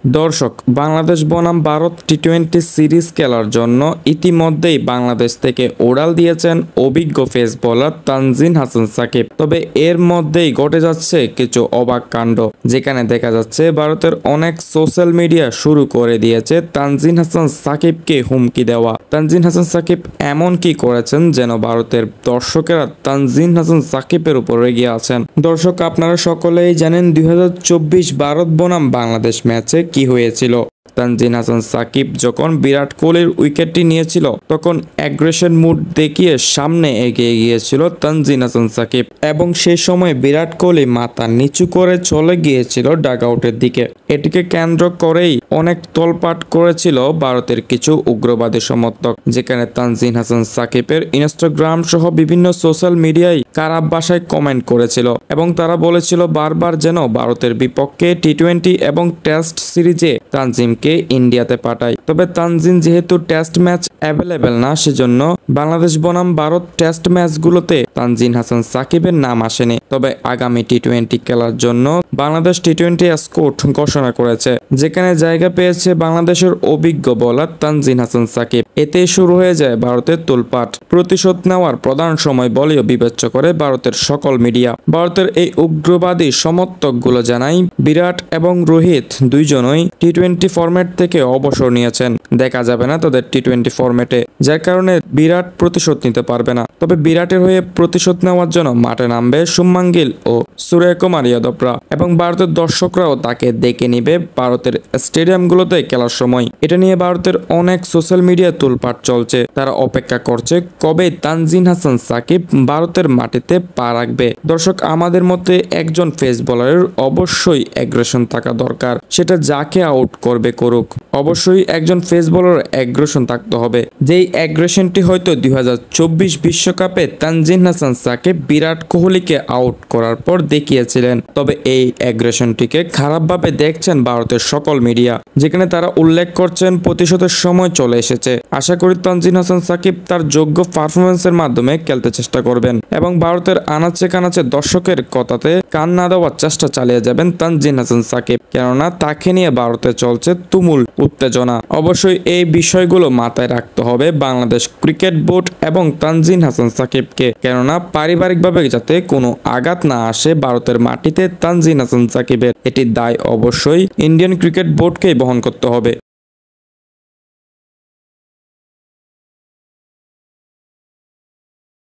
দর্শক, বাংলাদেশ বনাম ভারত টি-20 সিরিজ খেলার জন্য ইতিমধ্যেই বাংলাদেশ থেকে উড়াল দিয়েছেন অভিজ্ঞ পেস বোলার তানজিন হাসান সাকিব। তবে এর মধ্যেই ঘটে যাচ্ছে কিছু অবাক কাণ্ড, যেখানে দেখা যাচ্ছে ভারতের অনেক সোশ্যাল মিডিয়া শুরু করে দিয়েছে তানজিন হাসান সাকিবকে হুমকি দেওয়া। তানজিন হাসান সাকিব এমন কি করেছেন যেন ভারতের দর্শকেরা তানজিন হাসান সাকিবের উপর রেগে আছেন। দর্শক, আপনারা সকলেই জানেন 2024 ভারত বনাম বাংলাদেশ ম্যাচে কি হয়েছিল। তানজিন হাসান সাকিব যখন বিরাট কোহলির উইকেটটি নিয়েছিল তখন অ্যাগ্রেশন মুড দেখিয়ে সামনে এগিয়ে গিয়েছিল তানজিন হাসান সাকিব, এবং সেই সময় বিরাট কোহলি মাথা নিচু করে চলে গিয়েছিল ডাগ আউটের দিকে। এটিকে কেন্দ্র করেই অনেক তোলপাট করেছিল ভারতের কিছু উগ্রবাদী সমর্থক, যেখানে তানজিন হাসান সাকিবের ইনস্টাগ্রাম সহ বিভিন্ন সোশ্যাল মিডিয়ায় খারাপ ভাষায় কমেন্ট করেছিল এবং তারা বলেছিল বারবার যেন ভারতের বিপক্ষে টি-20 এবং টেস্ট সিরিজে তানজিমকে ইন্ডিয়াতে পাঠায়। তবে তানজিম যেহেতু টেস্ট ম্যাচ অ্যাভেলেবেল না, সেজন্য বাংলাদেশ বনাম ভারত টেস্ট ম্যাচগুলোতে তানজিন হাসান সাকিবের নাম আসেনি। তবে আগামী টি-20 খেলার জন্য বাংলাদেশ টি-20 স্কোয়াড ঘোষণা করেছে, যেখানে জায়গা পেয়েছে বাংলাদেশের অভিজ্ঞ বোলার তানজিন হাসান সাকিব। এতেই শুরু হয়ে যায় ভারতের তোলপাট। প্রতিশোধ নেওয়ার প্রধান সময় বলেও বিবেচ্য করে ভারতের সকল মিডিয়া। ভারতের এই উগ্রবাদী সমর্থকগুলো জানায় বিরাট এবং রোহিত দুইজনই টি-20 ফরম্যাট থেকে অবসর নিয়েছেন, দেখা যাবে না তাদের টি-20 ফরম্যাটে, যার কারণে বিরাট প্রতিশোধ নিতে পারবে না। তবে বিরাটের হয়ে প্রতিশোধ নেওয়ার জন্য মাঠে নামবে শুভমান গিল ও সূর্যকুমার যাদবরা, এবং ভারতের দর্শকরাও তাকে দেখে নিবে ভারতের স্টেডিয়ামগুলোতে খেলার সময়। এটা নিয়ে ভারতের অনেক সোশ্যাল মিডিয়া তোলপাট চলছে। তারা অপেক্ষা করছে কবে তানজিন হাসান সাকিব ভারতের মাটিতে পা রাখবে। দর্শক, আমাদের মতে একজন পেস বোলারের অবশ্যই অ্যাগ্রেশন থাকা দরকার। সেটা যাকে আউট করবে করুক, অবশ্যই একজন পেস বোলার অ্যাগ্রেশন থাকতে হবে। যেই অ্যাগ্রেশনটি হয়তো 2024 বিশ্বকাপে তানজিন হাসান সাকিব বিরাট কোহলিকে আউট করার পর দেখিয়েছিলেন। তবে এই অ্যাগ্রেশনটিকে খারাপভাবে দেখছেন ভারতের সকল মিডিয়া, যেখানে তারা উল্লেখ করছেন প্রতিশোধের সময় চলে এসেছে। আশা করি তানজিন হাসান সাকিব তার যোগ্য পারফরমেন্সের মাধ্যমে খেলতে চেষ্টা করবেন এবং ভারতের আনাচে কানাচে দর্শকের কথাতে কান না দেওয়ার চেষ্টা চালিয়ে যাবেন তানজিন হাসান সাকিব, কেননা তাকে নিয়ে ভারতে চলছে তুমুল উত্তেজনা। অবশ্যই এই বিষয়গুলো মাথায় রাখতে হবে বাংলাদেশ ক্রিকেট বোর্ড এবং তানজিন হাসান সাকিবকে, কেননা পারিবারিকভাবে যাতে কোনো আঘাত না আসে ভারতের মাটিতে তানজিন হাসান সাকিবের, এটির দায় অবশ্যই ইন্ডিয়ান ক্রিকেট বোর্ডকেই বহন করতে হবে।